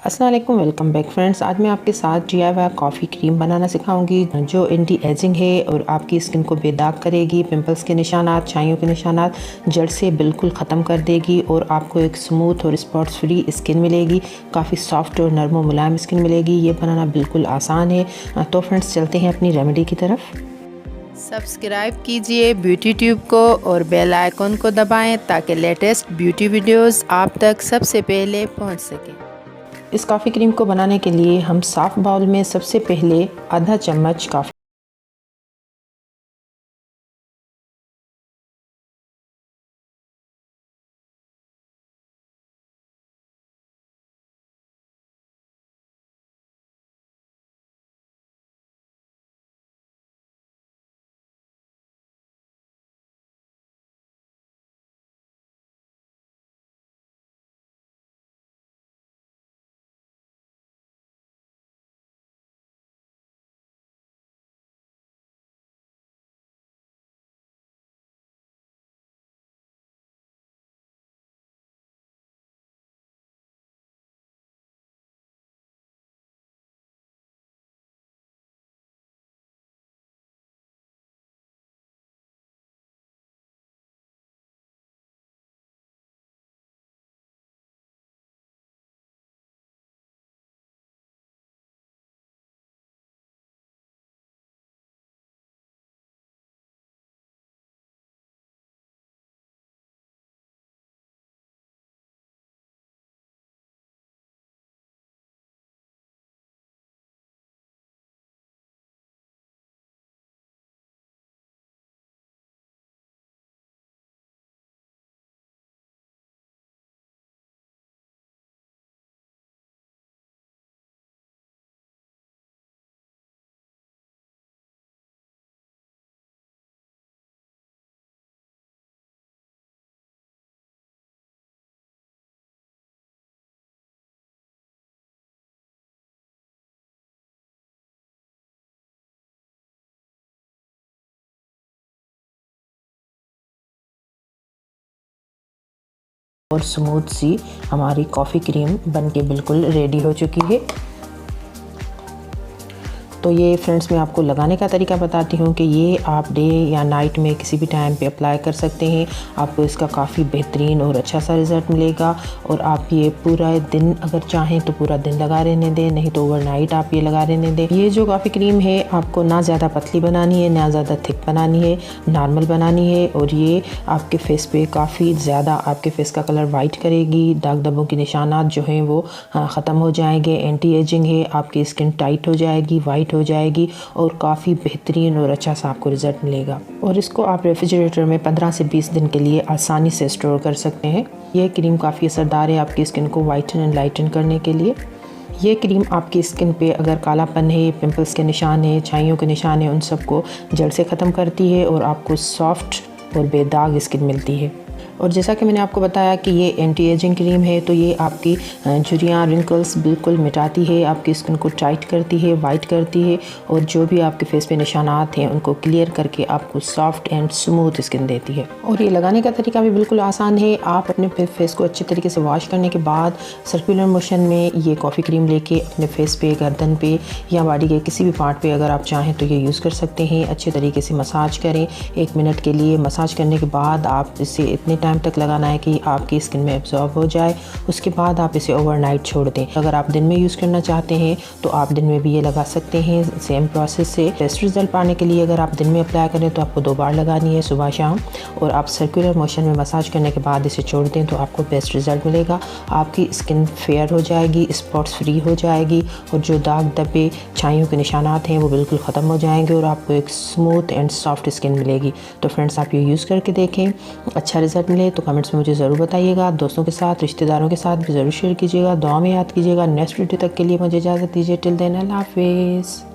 अस्सलाम वालेकुम, welcome back friends. आज मैं आपके साथ DIY कॉफ़ी क्रीम बनाना सिखाऊंगी जो एंटी एजिंग है और आपकी स्किन को बेदाग करेगी, पिंपल्स के निशानात, छाइयों के निशानात जड़ से बिल्कुल ख़त्म कर देगी और आपको एक स्मूथ और स्पॉट्स फ्री स्किन मिलेगी। काफ़ी सॉफ्ट और नरम और मुलायम स्किन मिलेगी। ये बनाना बिल्कुल आसान है। तो फ्रेंड्स चलते हैं अपनी रेमेडी की तरफ। सब्सक्राइब कीजिए ब्यूटी ट्यूब को और बेल आइकन को दबाएं ताकि लेटेस्ट ब्यूटी वीडियोस आप तक सबसे पहले पहुंच सकें। इस कॉफ़ी क्रीम को बनाने के लिए हम साफ़ बाउल में सबसे पहले आधा चम्मच कॉफ़ी और स्मूथ सी हमारी कॉफ़ी क्रीम बनके बिल्कुल रेडी हो चुकी है। तो ये फ्रेंड्स मैं आपको लगाने का तरीका बताती हूँ कि ये आप डे या नाइट में किसी भी टाइम पे अप्लाई कर सकते हैं। आपको इसका काफ़ी बेहतरीन और अच्छा सा रिज़ल्ट मिलेगा और आप ये पूरा दिन अगर चाहें तो पूरा दिन लगा रहने दें, नहीं तो ओवरनाइट आप ये लगा रहने दें। ये जो कॉफ़ी क्रीम है आपको ना ज़्यादा पतली बनानी है ना ज़्यादा थिक बनानी है, नॉर्मल बनानी है और ये आपके फेस पे काफ़ी ज़्यादा आपके फेस का कलर वाइट करेगी। दाग धब्बों के निशानात जो हैं वो ख़त्म हो जाएंगे। एंटी एजिंग है, आपकी स्किन टाइट हो जाएगी, वाइट हो जाएगी और काफ़ी बेहतरीन और अच्छा सा आपको रिज़ल्ट मिलेगा। और इसको आप रेफ्रिजरेटर में 15 से 20 दिन के लिए आसानी से स्टोर कर सकते हैं। यह क्रीम काफ़ी असरदार है आपकी स्किन को वाइटन एंड लाइटन करने के लिए। ये क्रीम आपकी स्किन पे अगर कालापन है, पिंपल्स के निशान है, छाइयों के निशान है, उन सबको जड़ से ख़त्म करती है और आपको सॉफ्ट और बेदाग स्किन मिलती है। और जैसा कि मैंने आपको बताया कि ये एंटी एजिंग क्रीम है, तो ये आपकी झुर्रियाँ, रिंकल्स बिल्कुल मिटाती है, आपकी स्किन को टाइट करती है, वाइट करती है और जो भी आपके फेस पे निशानात हैं उनको क्लियर करके आपको सॉफ्ट एंड स्मूथ स्किन देती है। और ये लगाने का तरीका भी बिल्कुल आसान है। आप अपने फेस को अच्छे तरीके से वॉश करने के बाद सर्कुलर मोशन में ये कॉफ़ी क्रीम लेके अपने फेस पे, गर्दन पे या बॉडी के किसी भी पार्ट पे अगर आप चाहें तो ये यूज़ कर सकते हैं। अच्छे तरीके से मसाज करें 1 मिनट के लिए। मसाज करने के बाद आप इसे इतने टाइम तक लगाना है कि आपकी स्किन में एब्जॉर्ब हो जाए। उसके बाद आप इसे ओवरनाइट छोड़ दें। अगर आप दिन में यूज़ करना चाहते हैं तो आप दिन में भी ये लगा सकते हैं। सेम प्रोसेस से बेस्ट रिज़ल्ट पाने के लिए अगर आप दिन में अप्लाई करें तो आपको 2 बार लगानी है, सुबह शाम, और आप सर्कुलर मोशन में मसाज करने के बाद इसे छोड़ दें तो आपको बेस्ट रिज़ल्ट मिलेगा। आपकी स्किन फेयर हो जाएगी, स्पॉट्स फ्री हो जाएगी और जो दाग धब्बे, छाइयों के निशानात हैं वो बिल्कुल ख़त्म हो जाएंगे और आपको एक स्मूथ एंड सॉफ्ट स्किन मिलेगी। तो फ्रेंड्स आप ये यूज़ करके देखें, अच्छा रिज़ल्ट मिले तो कमेंट्स में मुझे ज़रूर बताइएगा। दोस्तों के साथ, रिश्तेदारों के साथ भी ज़रूर शेयर कीजिएगा। दुआ में याद कीजिएगा। नेक्स्ट वीडियो तक के लिए मुझे इजाज़त दीजिए। टिल देन अल्लाह हाफिज़।